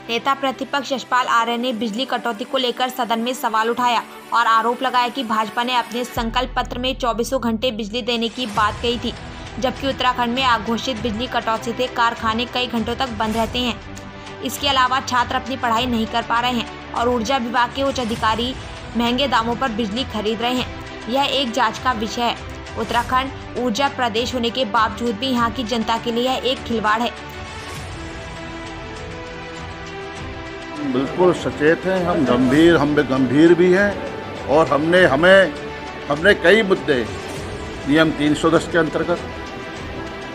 नेता प्रतिपक्ष यशपाल आर्य ने बिजली कटौती को लेकर सदन में सवाल उठाया और आरोप लगाया कि भाजपा ने अपने संकल्प पत्र में 24 घंटे बिजली देने की बात कही थी, जबकि उत्तराखंड में अघोषित बिजली कटौती से कारखाने कई घंटों तक बंद रहते हैं। इसके अलावा छात्र अपनी पढ़ाई नहीं कर पा रहे हैं और ऊर्जा विभाग के उच्च अधिकारी महंगे दामों पर बिजली खरीद रहे हैं। यह एक जांच का विषय है। उत्तराखंड ऊर्जा प्रदेश होने के बावजूद भी यहाँ की जनता के लिए यह एक खिलवाड़ है। बिल्कुल सचेत हैं, हम गंभीर भी हैं और हमने कई मुद्दे नियम 310 के अंतर्गत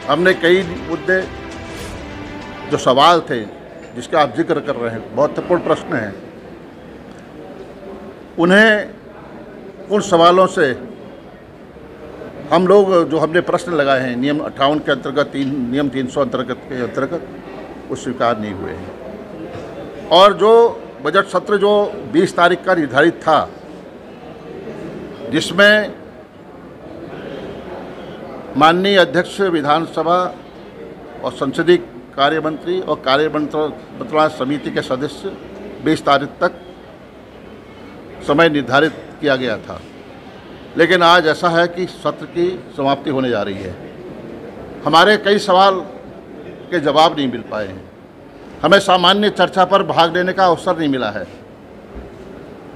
हमने कई मुद्दे जो सवाल थे जिसका आप जिक्र कर रहे हैं, बहुत महत्वपूर्ण प्रश्न हैं, उन सवालों से हम लोग जो हमने प्रश्न लगाए हैं नियम 58 के अंतर्गत नियम 300 के अंतर्गत वो स्वीकार नहीं हुए हैं। और जो बजट सत्र जो 20 तारीख का निर्धारित था, जिसमें माननीय अध्यक्ष विधानसभा और संसदीय कार्य मंत्री और मंत्रिमंडल समिति के सदस्य 20 तारीख तक समय निर्धारित किया गया था, लेकिन आज ऐसा है कि सत्र की समाप्ति होने जा रही है। हमारे कई सवाल के जवाब नहीं मिल पाए हैं। हमें सामान्य चर्चा पर भाग लेने का अवसर नहीं मिला है।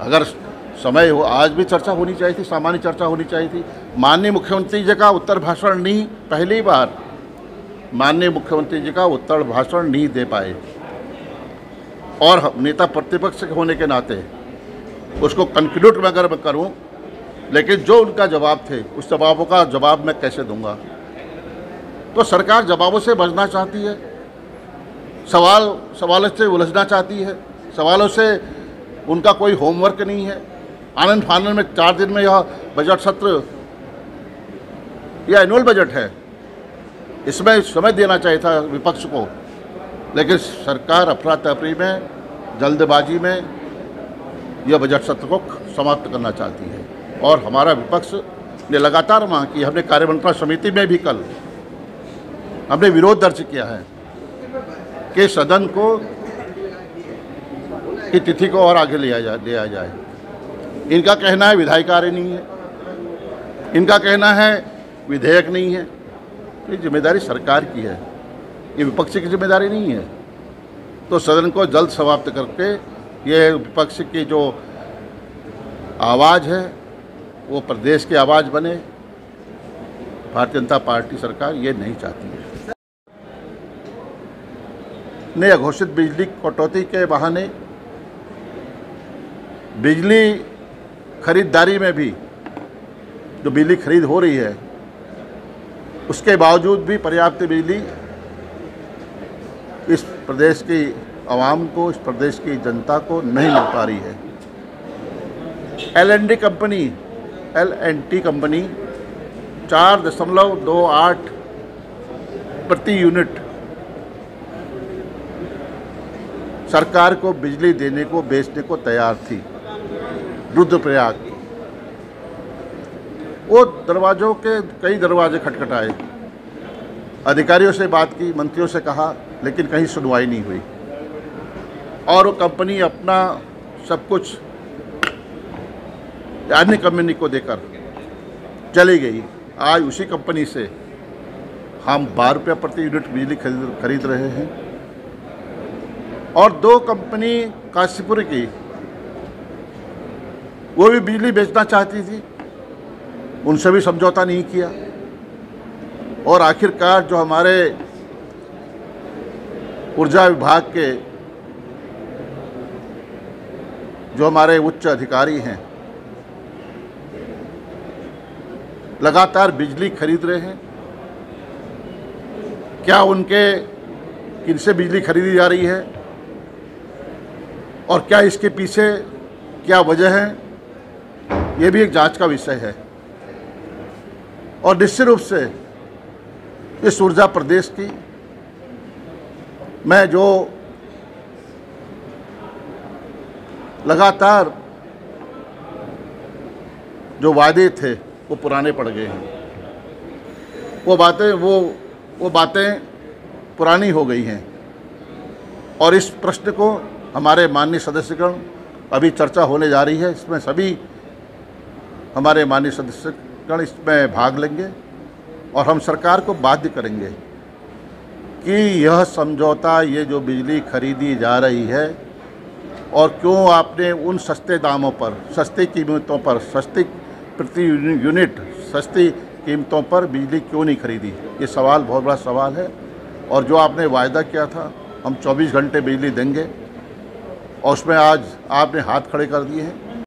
अगर समय हो, आज भी चर्चा होनी चाहिए थी, सामान्य चर्चा होनी चाहिए थी। माननीय मुख्यमंत्री जी का उत्तर भाषण नहीं, पहली बार माननीय मुख्यमंत्री जी का उत्तर भाषण नहीं दे पाए और नेता प्रतिपक्ष होने के नाते उसको कंक्लूड में अगर मैं करूँ, लेकिन जो उनका जवाब थे उस जवाबों का जवाब मैं कैसे दूंगा? तो सरकार जवाबों से बचना चाहती है, सवालों से उलझना चाहती है, सवालों से उनका कोई होमवर्क नहीं है। आनंद फानंद में 4 दिन में यह बजट सत्र, यह एनुअल बजट है, इसमें समय देना चाहिए था विपक्ष को, लेकिन सरकार अफरा तफरी में, जल्दबाजी में यह बजट सत्र को समाप्त करना चाहती है। और हमारा विपक्ष ने लगातार मांग की। हमने कार्यमंत्रणा समिति में भी कल हमने विरोध दर्ज किया है कि सदन की तिथि को और आगे लिया जाए। इनका कहना है विधायी कार्य नहीं है, इनका कहना है विधेयक नहीं है। ये जिम्मेदारी सरकार की है, ये विपक्ष की जिम्मेदारी नहीं है। तो सदन को जल्द समाप्त करके ये विपक्ष की जो आवाज़ है वो प्रदेश की आवाज़ बने। भारतीय जनता पार्टी सरकार ये नहीं चाहती है। ने अघोषित बिजली कटौती के बहाने बिजली खरीदारी में भी जो बिजली खरीद हो रही है, उसके बावजूद भी पर्याप्त बिजली इस प्रदेश की आवाम को, इस प्रदेश की जनता को नहीं मिल पा रही है। एल&टी कंपनी 4.28 प्रति यूनिट सरकार को बिजली देने को, बेचने को तैयार थी। रुद्रप्रयाग वो कई दरवाजे खटखटाए, अधिकारियों से बात की, मंत्रियों से कहा, लेकिन कहीं सुनवाई नहीं हुई और वो कंपनी अपना सब कुछ अन्य कंपनी को देकर चली गई। आज उसी कंपनी से हम 12 रुपये प्रति यूनिट बिजली खरीद रहे हैं। और 2 कंपनी काशीपुर की, वो भी बिजली बेचना चाहती थी, उनसे भी समझौता नहीं किया। और आखिरकार जो हमारे ऊर्जा विभाग के जो हमारे उच्च अधिकारी हैं, लगातार बिजली खरीद रहे हैं। क्या किनसे बिजली खरीदी जा रही है और क्या इसके पीछे क्या वजह है, ये भी एक जांच का विषय है। और निश्चित रूप से इस ऊर्जा प्रदेश की मैं जो लगातार जो वादे थे वो पुराने पड़ गए हैं। वो बातें पुरानी हो गई हैं। और इस प्रश्न को हमारे माननीय सदस्यगण अभी चर्चा होने जा रही है, इसमें सभी हमारे माननीय सदस्यगण इसमें भाग लेंगे और हम सरकार को बाध्य करेंगे कि यह समझौता, ये जो बिजली खरीदी जा रही है और क्यों आपने उन सस्ते दामों पर, सस्ती कीमतों पर, सस्ती प्रति यूनिट सस्ती कीमतों पर बिजली क्यों नहीं खरीदी, ये सवाल बहुत बड़ा सवाल है। और जो आपने वायदा किया था हम 24 घंटे बिजली देंगे और उसमें आज आपने हाथ खड़े कर दिए हैं।